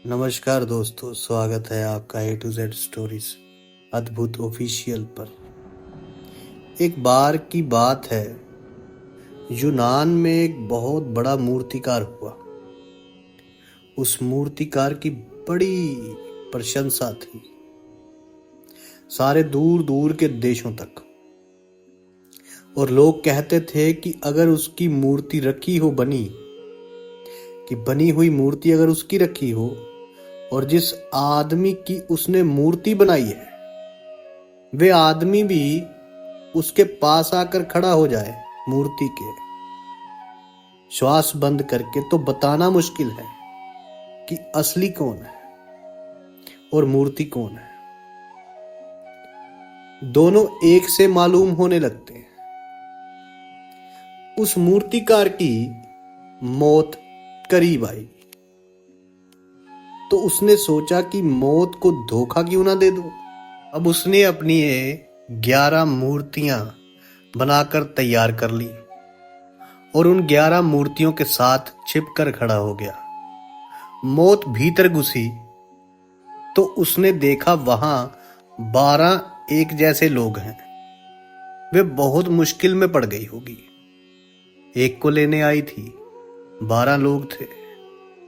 नमस्कार दोस्तों, स्वागत है आपका A to Z स्टोरीज अद्भुत ऑफिशियल पर। एक बार की बात है, यूनान में एक बहुत बड़ा मूर्तिकार हुआ। उस मूर्तिकार की बड़ी प्रशंसा थी, सारे दूर दूर के देशों तक। और लोग कहते थे कि अगर उसकी मूर्ति रखी हो बनी हुई मूर्ति अगर उसकी रखी हो और जिस आदमी की उसने मूर्ति बनाई है वे आदमी भी उसके पास आकर खड़ा हो जाए मूर्ति के, श्वास बंद करके, तो बताना मुश्किल है कि असली कौन है और मूर्ति कौन है। दोनों एक से मालूम होने लगते हैं। उस मूर्तिकार की मौत करीब आई तो उसने सोचा कि मौत को धोखा क्यों ना दे दूं। अब उसने अपनी 11 मूर्तियां बनाकर तैयार कर ली और उन 11 मूर्तियों के साथ छिपकर खड़ा हो गया। मौत भीतर घुसी तो उसने देखा वहां 12 एक जैसे लोग हैं। वे बहुत मुश्किल में पड़ गई होगी। एक को लेने आई थी, 12 लोग थे,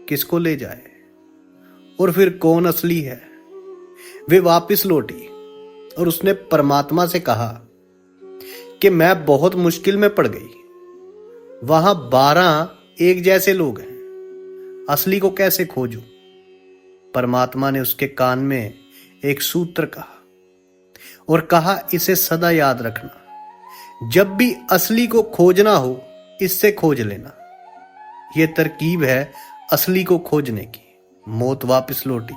किसको ले जाए और फिर कौन असली है। वे वापस लौटी और उसने परमात्मा से कहा कि मैं बहुत मुश्किल में पड़ गई, वहां 12 एक जैसे लोग हैं, असली को कैसे खोजूं। परमात्मा ने उसके कान में एक सूत्र कहा और कहा, इसे सदा याद रखना, जब भी असली को खोजना हो इससे खोज लेना। यह तरकीब है असली को खोजने की। मौत वापस लौटी,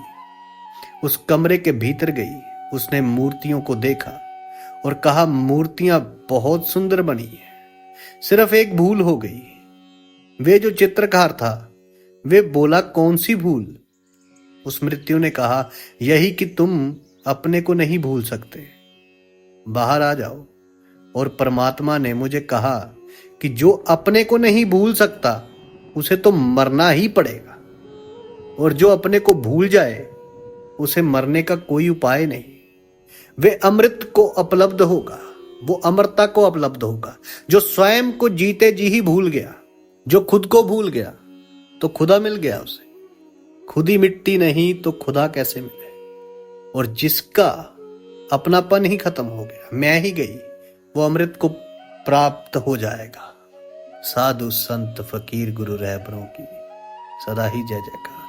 उस कमरे के भीतर गई, उसने मूर्तियों को देखा और कहा, मूर्तियां बहुत सुंदर बनी है, सिर्फ एक भूल हो गई। वे जो चित्रकार था वे बोला, कौन सी भूल। उस मृत्यु ने कहा, यही कि तुम अपने को नहीं भूल सकते, बाहर आ जाओ। और परमात्मा ने मुझे कहा कि जो अपने को नहीं भूल सकता उसे तो मरना ही पड़ेगा, और जो अपने को भूल जाए उसे मरने का कोई उपाय नहीं। वे अमृत को उपलब्ध होगा, वो अमरता को उपलब्ध होगा। जो स्वयं को जीते जी ही भूल गया, जो खुद को भूल गया तो खुदा मिल गया उसे। खुद ही मिट्टी नहीं तो खुदा कैसे मिले। और जिसका अपनापन ही खत्म हो गया, मैं ही गई, वो अमृत को प्राप्त हो जाएगा। साधु संत फकीर गुरु रहबरों की सदा ही जय जयकार।